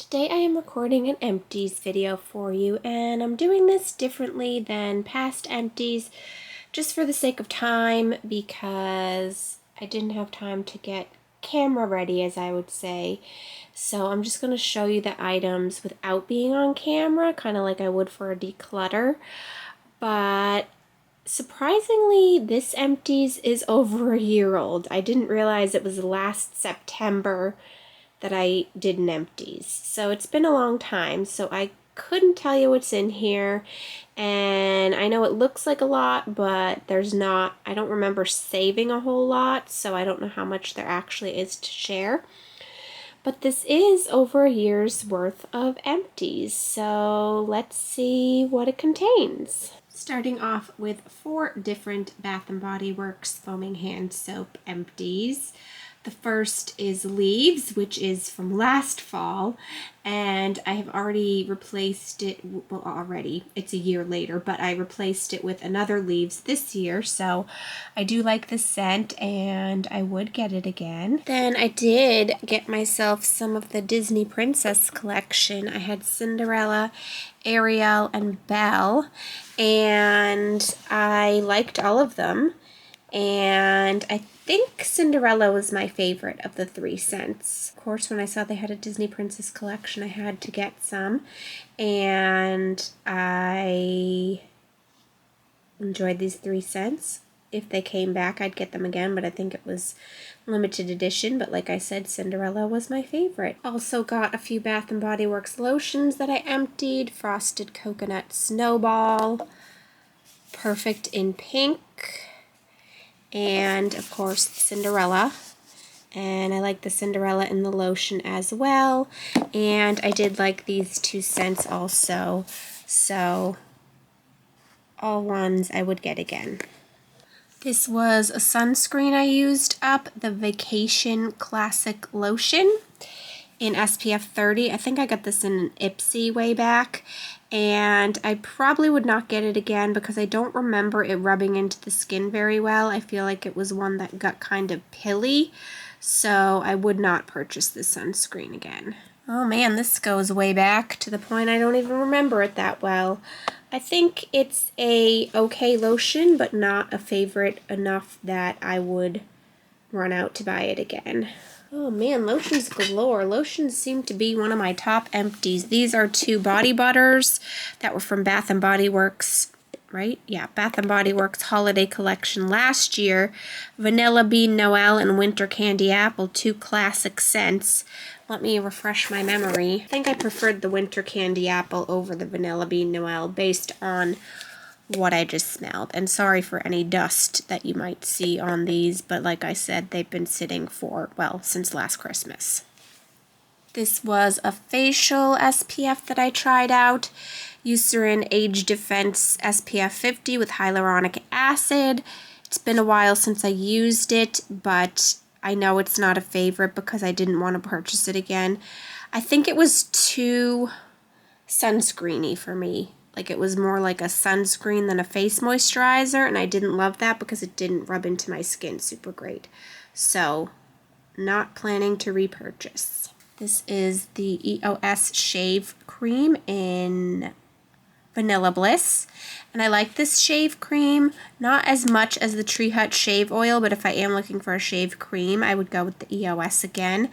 Today I am recording an empties video for you, and I'm doing this differently than past empties just for the sake of time, because I didn't have time to get camera ready, as I would say. So I'm just going to show you the items without being on camera, kind of like I would for a declutter. But surprisingly, this empties is over a year old. I didn't realize it was last September that I did an empties. So it's been a long time, so I couldn't tell you what's in here. And I know it looks like a lot, but there's not. I don't remember saving a whole lot, so I don't know how much there actually is to share. But this is over a year's worth of empties, so let's see what it contains. Starting off with 4 different Bath & Body Works foaming hand soap empties. The first is Leaves, which is from last fall, and I have already replaced it, well, already, it's a year later, but I replaced it with another Leaves this year, so I do like the scent, and I would get it again. Then I did get myself some of the Disney Princess collection. I had Cinderella, Ariel, and Belle, and I liked all of them. And I think Cinderella was my favorite of the 3 scents. Of course, when I saw they had a Disney Princess collection, I had to get some. And I enjoyed these 3 scents. If they came back, I'd get them again, but I think it was limited edition. But like I said, Cinderella was my favorite. Also got a few Bath & Body Works lotions that I emptied. Frosted Coconut Snowball, Perfect in Pink, and of course Cinderella. And I like the Cinderella in the lotion as well, and I did like these 2 scents also, so all ones I would get again. This was a sunscreen I used up, the Vacation Classic Lotion in SPF 30. I think I got this in an Ipsy way back, and I probably would not get it again because I don't remember it rubbing into the skin very well. I feel like it was one that got kind of pilly, so I would not purchase this sunscreen again. Oh man, this goes way back to the point I don't even remember it that well. I think it's a okay lotion, but not a favorite enough that I would run out to buy it again. Oh man, lotions galore. Lotions seem to be one of my top empties. These are 2 body butters that were from Bath & Body Works, right? Yeah, Bath & Body Works holiday collection last year. Vanilla Bean Noel and Winter Candy Apple, 2 classic scents. Let me refresh my memory. I think I preferred the Winter Candy Apple over the Vanilla Bean Noel based on what I just smelled. And sorry for any dust that you might see on these, but like I said, they've been sitting for, well, since last Christmas. This was a facial SPF that I tried out. Eucerin Age Defense SPF 50 with hyaluronic acid. It's been a while since I used it, but I know it's not a favorite because I didn't want to purchase it again. I think it was too sunscreeny for me. Like, it was more like a sunscreen than a face moisturizer, and I didn't love that because it didn't rub into my skin super great. So, not planning to repurchase. This is the EOS Shave Cream in Vanilla Bliss, and I like this shave cream, not as much as the Tree Hut Shave Oil, but if I am looking for a shave cream, I would go with the EOS again.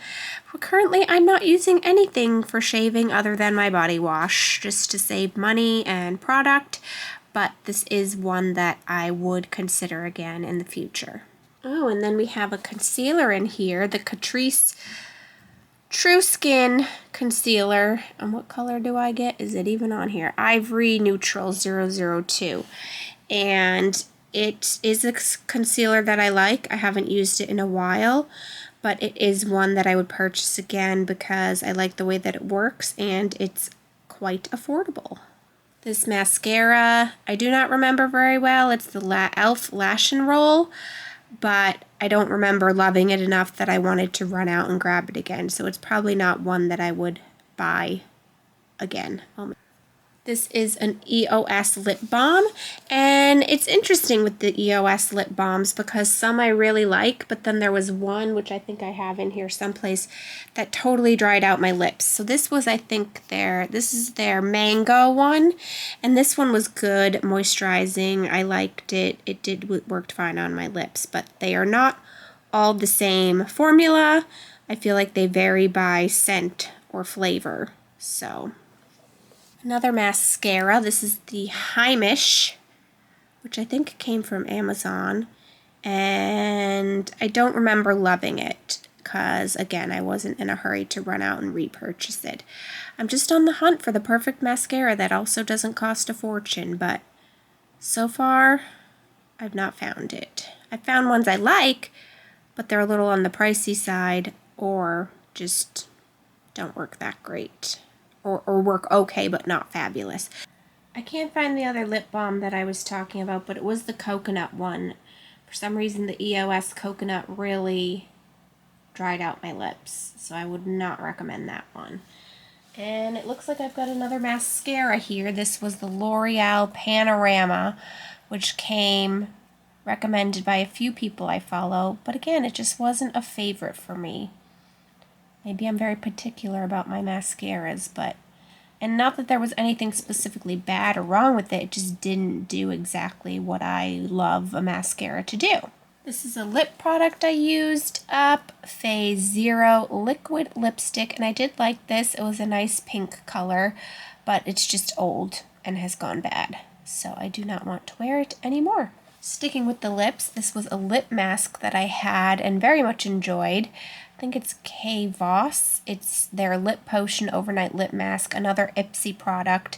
But currently, I'm not using anything for shaving other than my body wash, just to save money and product, but this is one that I would consider again in the future. Oh, and then we have a concealer in here, the Catrice True Skin Concealer. And what color do I get? Is it even on here? Ivory Neutral 002. And it is a concealer that I like. I haven't used it in a while, but it is one that I would purchase again because I like the way that it works and it's quite affordable. This mascara, I do not remember very well. It's the e.l.f. Lash and Roll, but I don't remember loving it enough that I wanted to run out and grab it again, so it's probably not one that I would buy again. This is an EOS lip balm, and it's interesting with the EOS lip balms because some I really like, but then there was one, which I think I have in here someplace, that totally dried out my lips. So this was, I think, this is their mango one, and this one was good, moisturizing. I liked it. It worked fine on my lips, but they are not all the same formula. I feel like they vary by scent or flavor, so... Another mascara. This is the Heimish, which I think came from Amazon, and I don't remember loving it because, again, I wasn't in a hurry to run out and repurchase it. I'm just on the hunt for the perfect mascara that also doesn't cost a fortune, but so far, I've not found it. I found ones I like, but they're a little on the pricey side or just don't work that great. Or work okay, but not fabulous. I can't find the other lip balm that I was talking about, but it was the coconut one. For some reason, the EOS coconut really dried out my lips, so I would not recommend that one. And it looks like I've got another mascara here. This was the L'Oreal Panorama, which came recommended by a few people I follow, but again, it just wasn't a favorite for me. Maybe I'm very particular about my mascaras, and not that there was anything specifically bad or wrong with it, it just didn't do exactly what I love a mascara to do. This is a lip product I used up, Phase Zero Liquid Lipstick, and I did like this. It was a nice pink color, but it's just old and has gone bad, so I do not want to wear it anymore. Sticking with the lips, this was a lip mask that I had and very much enjoyed. I think it's K Voss. It's their Lip Potion Overnight Lip Mask, another Ipsy product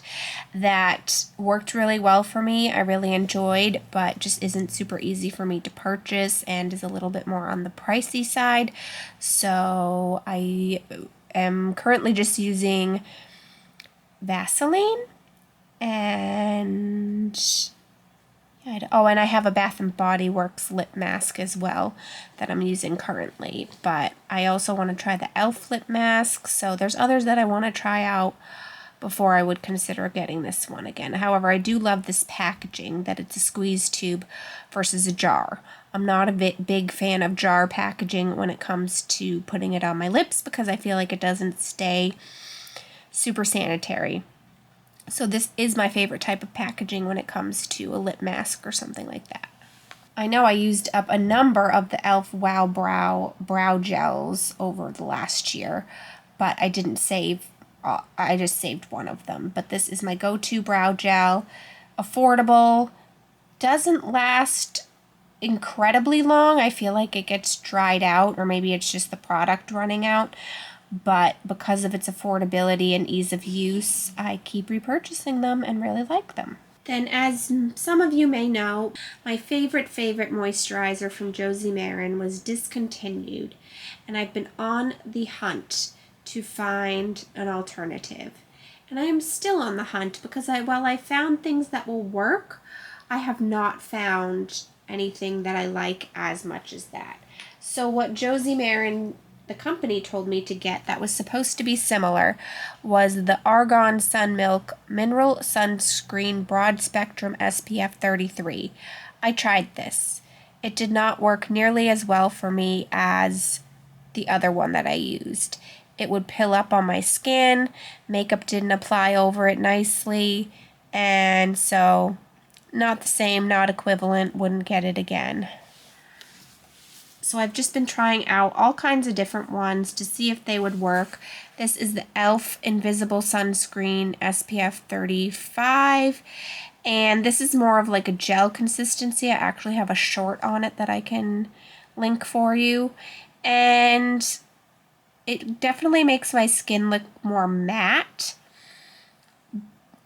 that worked really well for me. I really enjoyed, but just isn't super easy for me to purchase and is a little bit more on the pricey side. So I am currently just using Vaseline and... Oh, and I have a Bath & Body Works lip mask as well that I'm using currently. But I also want to try the e.l.f. lip mask, so there's others that I want to try out before I would consider getting this one again. However, I do love this packaging, that it's a squeeze tube versus a jar. I'm not a big fan of jar packaging when it comes to putting it on my lips because I feel like it doesn't stay super sanitary. So this is my favorite type of packaging when it comes to a lip mask or something like that. I know I used up a number of the e.l.f. Wow brow gels over the last year, but I didn't save, I just saved one of them. But this is my go-to brow gel, affordable, doesn't last incredibly long. I feel like it gets dried out, or maybe it's just the product running out. But because of its affordability and ease of use, I keep repurchasing them and really like them. Then, as some of you may know, my favorite moisturizer from Josie Maran was discontinued, and I've been on the hunt to find an alternative. And I am still on the hunt because while I found things that will work, I have not found anything that I like as much as that. So what Josie Maran, the company, told me to get that was supposed to be similar was the Argan Sun Milk Mineral Sunscreen Broad Spectrum SPF 33. I tried this. It did not work nearly as well for me as the other one that I used. It would pill up on my skin, makeup didn't apply over it nicely, and so not the same, not equivalent, wouldn't get it again. So I've just been trying out all kinds of different ones to see if they would work. This is the e.l.f. Invisible Sunscreen SPF 35. And this is more of like a gel consistency. I actually have a short on it that I can link for you. And it definitely makes my skin look more matte.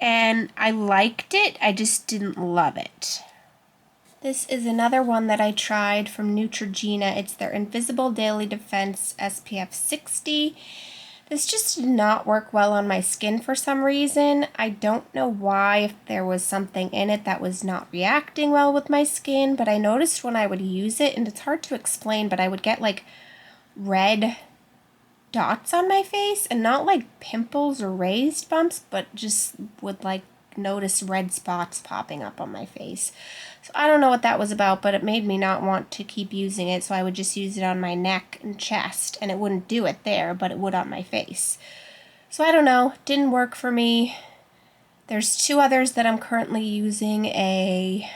And I liked it, I just didn't love it. This is another one that I tried from Neutrogena. It's their Invisible Daily Defense SPF 60. This just did not work well on my skin for some reason. I don't know why, if there was something in it that was not reacting well with my skin, but I noticed when I would use it, and it's hard to explain, but I would get like red dots on my face, and not like pimples or raised bumps, but just would like noticed red spots popping up on my face. So I don't know what that was about, but it made me not want to keep using it, so I would just use it on my neck and chest, and it wouldn't do it there, but it would on my face. So I don't know, didn't work for me. There's two others that I'm currently using it's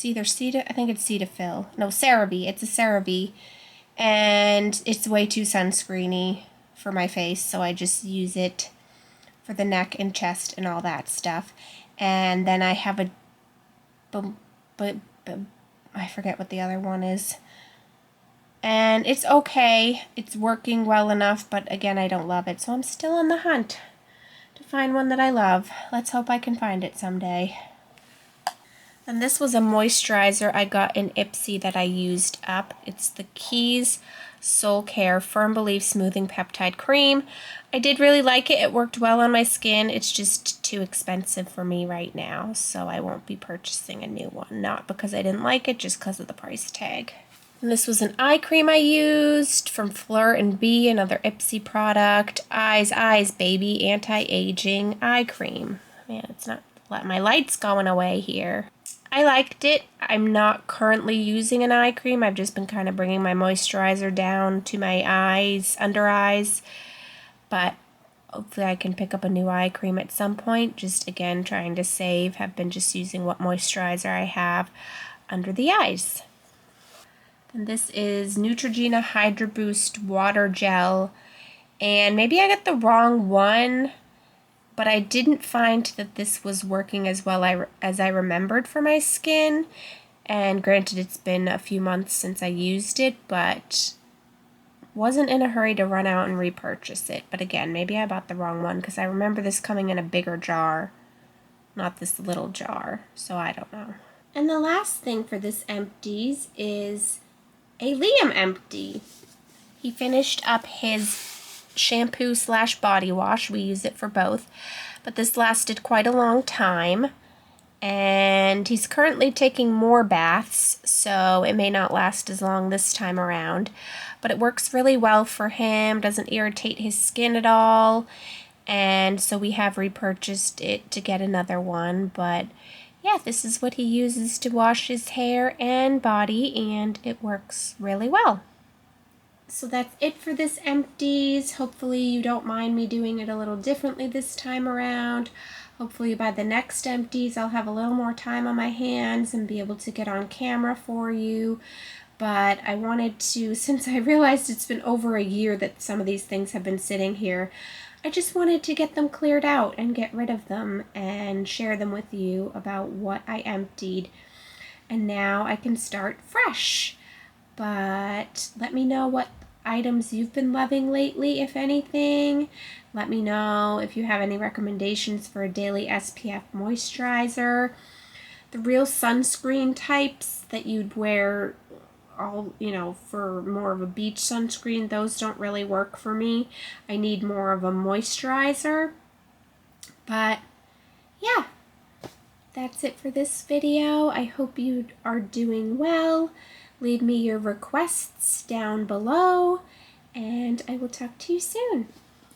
either I think it's Cetaphil. No, CeraVe. It's a CeraVe. And it's way too sunscreeny for my face, so I just use it for the neck and chest and all that stuff. And then I have I forget what the other one is. And it's okay. It's working well enough, but again, I don't love it. So I'm still on the hunt to find one that I love. Let's hope I can find it someday. And this was a moisturizer I got in Ipsy that I used up. It's the Keys Soul Care Firm Belief Smoothing Peptide Cream. I did really like it. It worked well on my skin. It's just too expensive for me right now, so I won't be purchasing a new one. Not because I didn't like it, just because of the price tag. And this was an eye cream I used from Fleur & Bee, another Ipsy product. Eyes, baby, anti-aging eye cream. Man, it's not, my light's going away here. I liked it. I'm not currently using an eye cream. I've just been kind of bringing my moisturizer down to my eyes, under eyes. But hopefully I can pick up a new eye cream at some point. Just again, trying to save. Have been just using what moisturizer I have under the eyes. And this is Neutrogena Hydra Boost Water Gel. And maybe I got the wrong one, but I didn't find that this was working as well as I remembered for my skin. And granted, it's been a few months since I used it, but wasn't in a hurry to run out and repurchase it. But again, maybe I bought the wrong one because I remember this coming in a bigger jar, not this little jar, so I don't know. And the last thing for this Empties is a Liam empty. He finished up his shampoo / body wash. We use it for both, but this lasted quite a long time, and he's currently taking more baths, so it may not last as long this time around, but it works really well for him, doesn't irritate his skin at all, and so we have repurchased it to get another one. But yeah, this is what he uses to wash his hair and body, and it works really well. So that's it for this Empties. Hopefully you don't mind me doing it a little differently this time around. Hopefully by the next Empties I'll have a little more time on my hands and be able to get on camera for you. But I wanted to, since I realized it's been over a year that some of these things have been sitting here, I just wanted to get them cleared out and get rid of them and share them with you about what I emptied. And now I can start fresh. But let me know what items you've been loving lately, if anything. Let me know if you have any recommendations for a daily SPF moisturizer. The real sunscreen types that you'd wear all, for more of a beach sunscreen, those don't really work for me. I need more of a moisturizer. But yeah, that's it for this video. I hope you are doing well. Leave me your requests down below, and I will talk to you soon.